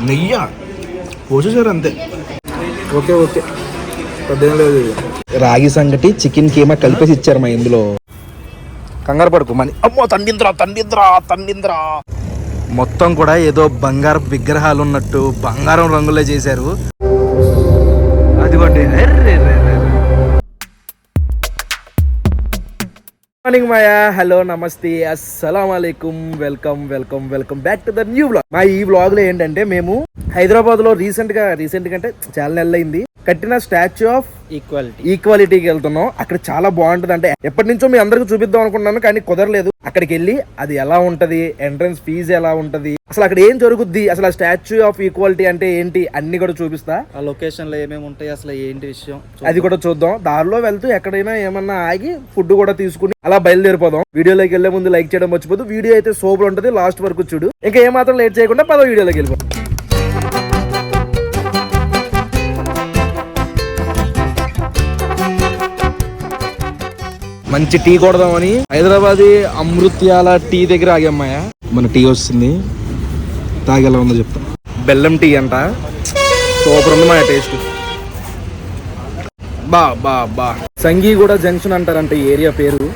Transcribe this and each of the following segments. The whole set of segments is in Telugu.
నెయ్యి పోసేసారు అంతే. ఓకే ఓకే పెద్ద లేదు. రాగి సంగటి చికెన్ కీమా కలిపేసి ఇచ్చారు మా ఇందులో. కంగారు పడుకో మని. అమ్మో తండింద్రా. మొత్తం కూడా ఏదో బంగారు విగ్రహాలు ఉన్నట్టు బంగారం రంగులే చేశారు. అదిగోండి. మార్నింగ్ మాయా, హలో నమస్తే, అస్సలాం వాలేకుమ్, welcome back to the new vlog. మా ఈ వ్లాగ్ లో ఏంటంటే మేము హైదరాబాద్ లో రీసెంట్ గా అంటే చాలా నెలలైంది కట్టిన స్టాచ్యూ ఆఫ్ ఈక్వాలిటీకి వెళ్తున్నాం. అక్కడ చాలా బాగుంటది. అంటే ఎప్పటి నుంచో మీ అందరికి చూపిద్దాం అనుకున్నాను, కానీ కుదరలేదు. అక్కడికి వెళ్ళి అది ఎలా ఉంటది, ఎంట్రన్స్ ఫీజు ఎలా ఉంటది, అసలు అక్కడ ఏం జరుగుద్ది, అసలు ఆ స్టాచ్యూ ఆఫ్ ఈక్వాలిటీ అంటే ఏంటి అన్ని కూడా చూపిస్తా. ఆ లొకేషన్ లో ఏమేమి ఉంటాయి, అసలు ఏంటి విషయం అది కూడా చూద్దాం. దారిలో వెళ్తూ ఎక్కడైనా ఏమన్నా ఆగి ఫుడ్ కూడా తీసుకుని అలా బయలుదేరిపోదాం. వీడియోలోకి వెళ్లే ముందు లైక్ చేయడం మర్చిపోదు. వీడియో అయితే సూపర్ ఉంటది, లాస్ట్ వరకు చూడు. ఇంకా ఏమాత్రం లేట్ చేయకుండా పదో వీడియోలోకి వెళ్ళిపోతాం. మంచి టీ కొడదామని హైదరాబాదీ అమృత్యాల టీ దగ్గర ఆగామ్మాయ. మన టీ వస్తుంది, తాగేలా ఉందో చెప్తా. బెల్లం టీ అంట, సూపర్ ఉంది మా టేస్ట్. బా సంగీగూడ జంక్షన్ అంటారంట ఈ ఏరియా పేరు.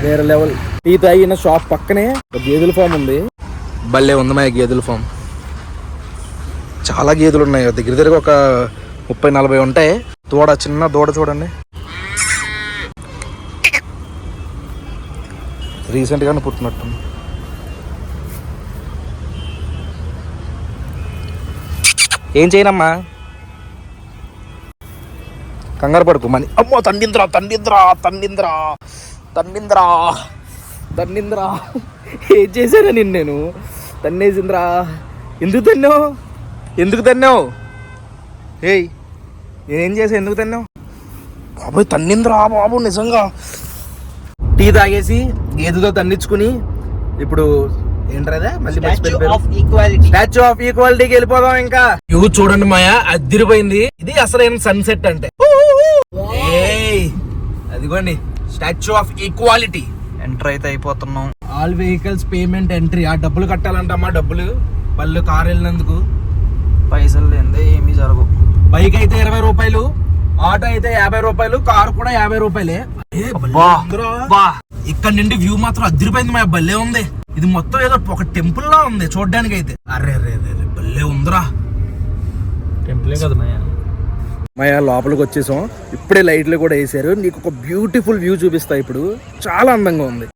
వేరే లెవెల్. టీ తాగిన షాప్ పక్కనే గేదెల ఫామ్ ఉంది. భలే ఉంది మా గేదెల ఫామ్. చాలా గేదెలు ఉన్నాయి దగ్గర ఒక 30-40 ఉంటాయి. చిన్న దూడ చూడండి. రీసెంట్ గానే పుట్టినట్టు. ఏం చేయనమ్మా, కంగారు పడుకో మని. అమ్మో తండింద్రా ఏం చేశానా నేను తన్నేసింద్రా. ఎందుకు తన్నావు ఏయ్, నేనేం చేసా, ఎందుకు తన్నావు బాబోయ్? తన్నింద్రా బాబు నిజంగా. టీ తాగేసి గేదెతో తన్నించుకుని ఇప్పుడు ఏంటదా మళ్ళీ స్టాచ్యూ ఆఫ్ ఈక్వాలిటీకి వెళ్ళిపోదాం. ఇంకా వ్యూ చూడండి మాయా, అదిరిపోయింది. ఇది అసలైన సన్సెట్ అంటే. అదిగోండి స్టాచ్యూ ఆఫ్ ఈక్వాలిటీ. ఎంటర్ అయితే అయిపోతున్నాం. All vehicles payment entry. ఆ డబ్బులు కట్టాలంటమ్మా, డబ్బులు వాళ్ళు కారు వెళ్ళినందుకు. పైసలు లేదే ఏమీ జరగవు. బైక్ అయితే 20 రూపాయలు, ఆటో అయితే 50 రూపాయలు, కారు కూడా 50 రూపాయలే. ఇక్కడ నుండి వ్యూ మాత్రం అదిరిపోయింది మా, భలే ఉంది. ఇది మొత్తం ఏదో ఒక టెంపుల్ లా ఉంది చూడడానికి అయితే. అరే భలే ఉందిరా. టెంపులే కదా మాయా. లోపలికి వచ్చేసాం, ఇప్పుడే లైట్లు కూడా వేసారు. నీకు ఒక బ్యూటిఫుల్ వ్యూ చూపిస్తా ఇప్పుడు. చాలా అందంగా ఉంది.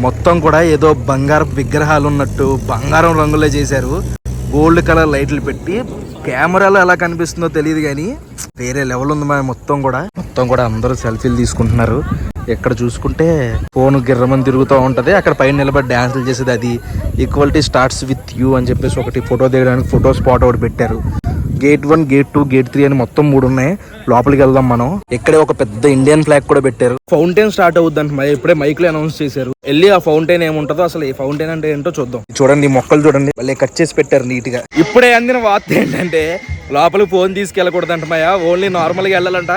మొత్తం కూడా ఏదో బంగారు విగ్రహాలు ఉన్నట్టు బంగారం రంగులే చేశారు. గోల్డ్ కలర్ లైట్లు పెట్టి కెమెరాలో ఎలా కనిపిస్తుందో తెలియదు కానీ వేరే లెవెల్ ఉంది మా. మొత్తం కూడా అందరూ సెల్ఫీలు తీసుకుంటున్నారు. ఎక్కడ చూసుకుంటే ఫోన్ గిర్రమని తిరుగుతూ ఉంటది. అక్కడ పైన నిలబడి డాన్సులు చేసేది అది. ఈక్వాలిటీ స్టార్ట్స్ విత్ యూ అని చెప్పేసి ఒకటి ఫోటో దిగడానికి ఫోటో స్పాట్ ఒకటి పెట్టారు. గేట్ 1, గేట్ 2, గేట్ 3 అని మొత్తం 3 ఉన్నాయి. లోపలికి వెళ్దాం మనం. ఇక్కడే ఒక పెద్ద ఇండియన్ ఫ్లాగ్ కూడా పెట్టారు. ఫౌంటైన్ స్టార్ట్ అవుద్దంట మరి, ఇప్పుడే మైక్ లో అనౌన్స్ చేశారు. వెళ్ళి ఆ ఫౌంటైన్ ఏముంటుందో, అసలు ఈ ఫౌంటైన్ అంటే ఏంటో చూద్దాం. చూడండి ఈ మొక్కలు చూడండి, వాళ్ళే కట్ చేసి పెట్టారు నీట్ గా. ఇప్పుడే అందిన వార్త ఏంటంటే లోపలికి ఫోన్ తీసుకెళ్ళకూడదంట మాయా. ఓన్లీ నార్మల్ గా వెళ్ళాలంట.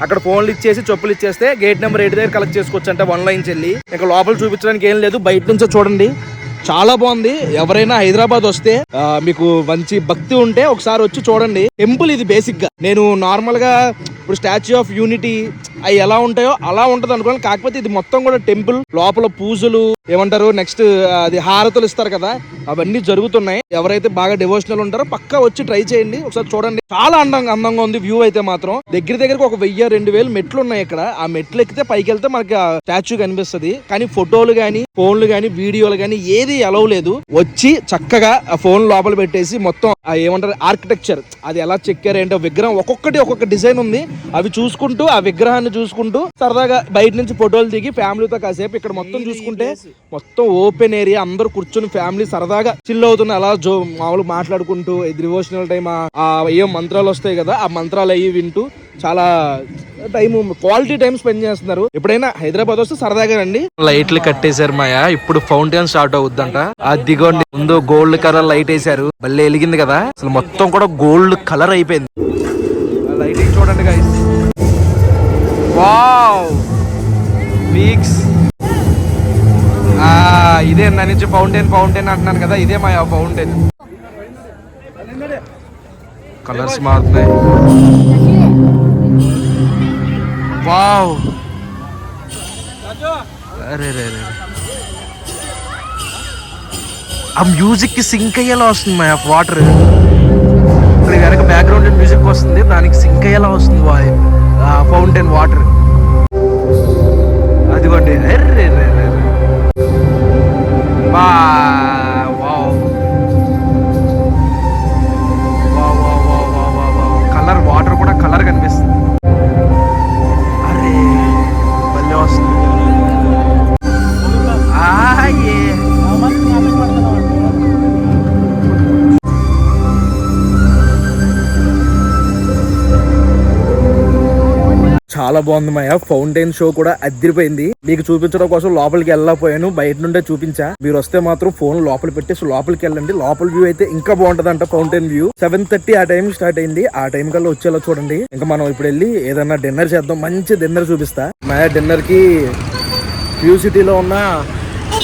అక్కడ ఫోన్లు ఇచ్చేసి చెప్పులు ఇచ్చేస్తే గేట్ నెంబర్ 8 దగ్గర కలెక్ట్ చేసుకోవచ్చు అంటే 1 లైన్ చెల్లి. ఇంకా లోపల చూపించడానికి ఏం లేదు, బయట నుంచో చూడండి. చాలా బాగుంది. ఎవరైనా హైదరాబాద్ వస్తే మీకు మంచి భక్తి ఉంటే ఒకసారి వచ్చి చూడండి. టెంపుల్ ఇది బేసిక్ గా. నేను నార్మల్ గా ఇప్పుడు స్టాచ్యూ ఆఫ్ యూనిటీ అవి ఎలా ఉంటాయో అలా ఉంటది అనుకోండి. కాకపోతే ఇది మొత్తం కూడా టెంపుల్. లోపల పూజలు ఏమంటారు, నెక్స్ట్ అది హారతులు ఇస్తారు కదా, అవన్నీ జరుగుతున్నాయి. ఎవరైతే బాగా డివోషనల్ ఉంటారో పక్కా వచ్చి ట్రై చేయండి, ఒకసారి చూడండి. చాలా అందంగా ఉంది వ్యూ అయితే మాత్రం. దగ్గరికి ఒక 1000-2000 మెట్లు ఉన్నాయి ఇక్కడ. ఆ మెట్లు ఎక్కితే పైకి వెళ్తే మనకి ఆ స్టాచ్యూ కనిపిస్తుంది. కానీ ఫోటోలు గానీ, ఫోన్లు గానీ, వీడియోలు గానీ ఏది అలౌ లేదు. వచ్చి చక్కగా ఆ ఫోన్ లోపల పెట్టేసి మొత్తం ఏమంటారు ఆర్కిటెక్చర్ అది ఎలా చెక్కారు ఏంటో, విగ్రహం ఒక్కొక్క డిజైన్ ఉంది. అవి చూసుకుంటూ, ఆ విగ్రహాన్ని చూసుకుంటూ సరదాగా బయట నుంచి ఫోటోలు దిగి ఫ్యామిలీతో కాసేపు ఇక్కడ మొత్తం చూసుకుంటే మొత్తం ఓపెన్ ఏరియా. అందరూ కూర్చొని ఫ్యామిలీ సరదాగా చిల్ అవుతున్న అలా మామూలు మాట్లాడుకుంటూ డివోషనల్ టైం ఏం మంత్రాలు వస్తాయి కదా, ఆ మంత్రాలు అయ్యి వింటూ చాలా క్వాలిటీ టైం స్పెండ్ చేస్తున్నారు. ఎప్పుడైనా హైదరాబాద్ వస్తే సరదాగా రండి. లైట్లు కట్టేశారు మాయా. ఇప్పుడు ఫౌంటైన్ స్టార్ట్ అవుద్దంట. అదిగోండి ముందు గోల్డ్ కలర్ లైట్ వేసారు, భలే వెలిగింది కదా. అసలు మొత్తం కూడా గోల్డ్ కలర్ అయిపోయింది. లైటింగ్ చూడండి గైస్. Wow weeks. ఇదే నా నుంచి ఫౌంటైన్ అంటున్నాను కదా, ఇదే మా ఫౌంటైన్. కలర్స్ మారుతున్నాయి. వావ్, అరే రే రే, ఆ మ్యూజిక్ కి సింక్ అయ్యేలా వస్తుంది మా వాటర్. ఇక్కడ వెనక బ్యాక్గ్రౌండ్ మ్యూజిక్ వస్తుంది, దానికి సింక్ అయ్యేలా వస్తుంది ఆ ఫౌంటైన్ వాటర్. అదిగోండి, అరే రే రే రే. Wow wow wow wow wow wow. Colour water కూడా కలర్ కనిపిస్తుంది. అరే భలే వస్తుంది. ఏ చాలా బాగుంది మాయ. ఫౌంటైన్ షో కూడా అదిరిపోయింది. మీకు చూపించడం కోసం లోపలికి వెళ్ళకపోయాను, బయట నుండే చూపించా. మీరు వస్తే మాత్రం ఫోన్ లోపల పెట్టేసి లోపలికి వెళ్ళండి. లోపల వ్యూ అయితే ఇంకా బాగుంటదంట. ఫౌంటైన్ వ్యూ 7:30 ఆ టైం స్టార్ట్ అయింది. ఆ టైం కల్లా వచ్చేలా చూడండి. ఇంకా మనం ఇప్పుడు వెళ్ళి ఏదన్నా డిన్నర్ చేద్దాం. మంచి డిన్నర్ చూపిస్తా. మాయ డిన్నర్ కి వ్యూ సిటీలో ఉన్న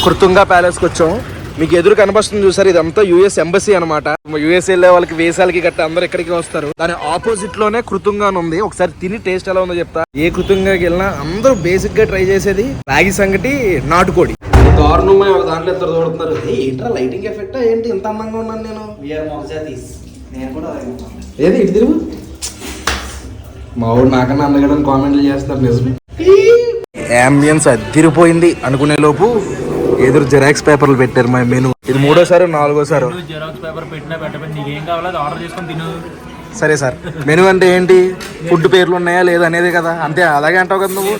కృతుంగా ప్యాలెస్ కి వచ్చాం. మీకు ఎదురు కనిపిస్తుంది చూసారు, ఇదంతా యుఎస్ ఎంబసీ అనమాట. యుఎస్ వెళ్ళే వాళ్ళకి వేసాలకి గట్ట అందరూ ఇక్కడికి వస్తారు. దాని ఆపోజిట్ లోనే కృతుంగా ఉంది. ఒకసారి తిని టేస్ట్ ఎలా ఉందో చెప్తా. ఏ కృతుంగాకి వెళ్ళినా అందరూ బేసిక్ గా ట్రై చేసేది రాగి సంగటి, నాటుకోడి. దారుణమై ఒక దాంట్లో ఇద్దరు చూడుతున్నారు. ఏంట్రా లైటింగ్ ఎఫెక్ట్ ఏంటి ఇంత అందంగా ఉన్నాను నేను? ఏది ఇటు తిరుగు. మా ఊరు నాకన్నా అందగడని కామెంట్లు చేస్తారు. నిజమే. అంబియన్స్ అదిరిపోయింది అనుకునే లోపు ఎదురు జెరాక్స్ పేపర్లు పెట్టారు మా మెను. ఇది 3వ సారి 4వ సారి. జెరాక్స్ పేపర్ పెట్టినా పెట్టబెట్టి నీకేం కావాలో అది ఆర్డర్ చేసుకొని తిను. సరే సార్, మెను అంటే ఏంటి? ఫుడ్ పేర్లు ఉన్నాయా లేదా అనేదే కదా. అంతే, అలాగే అంటావు కదా నువ్వు.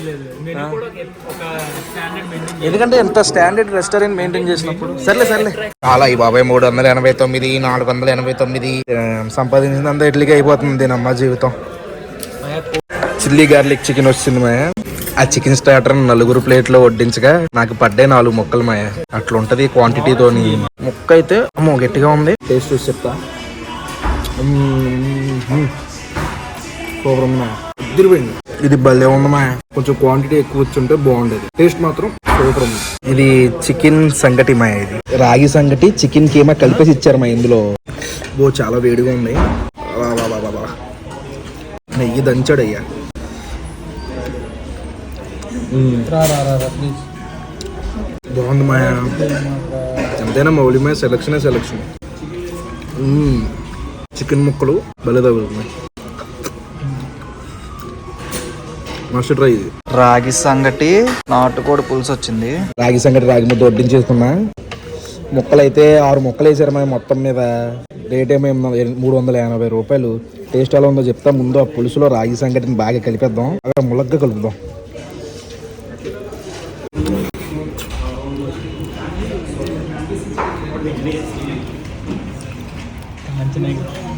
ఎందుకంటే ఎంత స్టాండర్డ్ రెస్టారెంట్ మెయింటైన్ చేసినప్పుడు. సర్లే చాలా ఈ బాబాయ్ 389, 489 సంపాదించినంత ఇడ్లీకి అయిపోతుంది దీనమ్మ జీవితం. చిల్లీ గార్లిక్ చికెన్ వచ్చింది మాయ. ఆ చికెన్ స్టార్టర్ 4 ప్లేట్లో వడ్డించగా నాకు పడ్డే 4 ముక్కలు మాయ. అట్లా ఉంటది క్వాంటిటీతోని. ముక్క అయితే అమ్మో గట్టిగా ఉంది. టేస్ట్ చూసి చెప్తా. సూపర్ ఉంది మాయ, ఇద్దరిపోయింది. ఇది భలే ఉంది మాయ. కొంచెం క్వాంటిటీ ఎక్కువ వచ్చుంటే బాగుండేది. టేస్ట్ మాత్రం సూపర్ ఉంది. ఇది చికెన్ సంగటి మాయ. ఇది రాగి సంగటి చికెన్ కీమా కలిపేసి ఇచ్చారు మా ఇందులో. చాలా వేడిగా ఉంది. నెయ్యి దంచాడు అయ్యా. బాగుంది మాయా. ఎంతైనా మౌలి మాయ సెలక్షన్. చికెన్ ముక్కలు భలే తగులుతున్నాయి. Must try. ఇది రాగి సంగటి, నాటుకోడి పులుసు వచ్చింది. రాగి సంగటి రాగి ముద్ద వడ్డించేసుకున్నా. ముక్కలు అయితే 6 ముక్కలు వేసారు మా మొత్తం మీద. రేట్ ఏమో 380 రూపాయలు. టేస్ట్ ఎలా ఉందో చెప్తా. ముందు ఆ పులుసులో రాగి సంగటిని బాగా కలిపేద్దాం. అక్కడ ములగ్గా కలుపుదాం.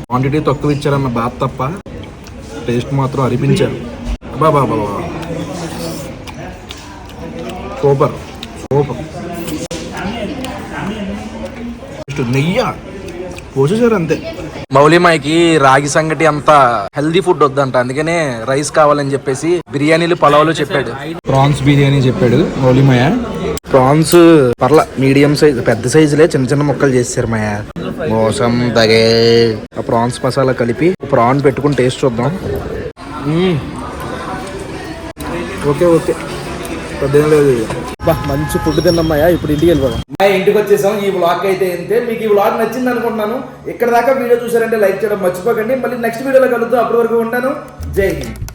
క్వాంటిటీ తక్కువ ఇచ్చారన్న బాధ తప్ప టేస్ట్ మాత్రం అరిపించారు. బాబా సూపర్. నెయ్య పోసేసారు అంతే. మౌలిమాయకి రాగి సంగటి అంత హెల్దీ ఫుడ్ వద్దంట, అందుకనే రైస్ కావాలని చెప్పేసి బిర్యానీలు పలావులు చెప్పాడు. ప్రాన్స్ బిర్యానీ చెప్పాడు మౌలిమాయ. ప్రాన్స్ పర్ల మీడియం సైజ్, పెద్ద సైజులే చిన్న ముక్కలు చేశారు మాయ. మోసం తగే. ఆ ప్రాన్స్ మసాలా కలిపి ప్రాన్ పెట్టుకుని టేస్ట్ చూద్దాం. ఓకే పెద్ద లేదు. మంచి ఫుడ్ తిన్నమ్మాయా. ఇప్పుడు ఇంటికి వెళ్ళిపోదాం. ఇంటికి వచ్చేసాం. ఈ వ్లాగ్ అయితే అంతే. మీకు ఈ వ్లాగ్ నచ్చింది అనుకుంటున్నాను. ఇక్కడ దాకా వీడియో చూసారంటే లైక్ చేయడం మర్చిపోకండి. మళ్ళీ నెక్స్ట్ వీడియోలో కలుద్దాం. అప్పటి వరకు ఉంటాను. జై హింద్.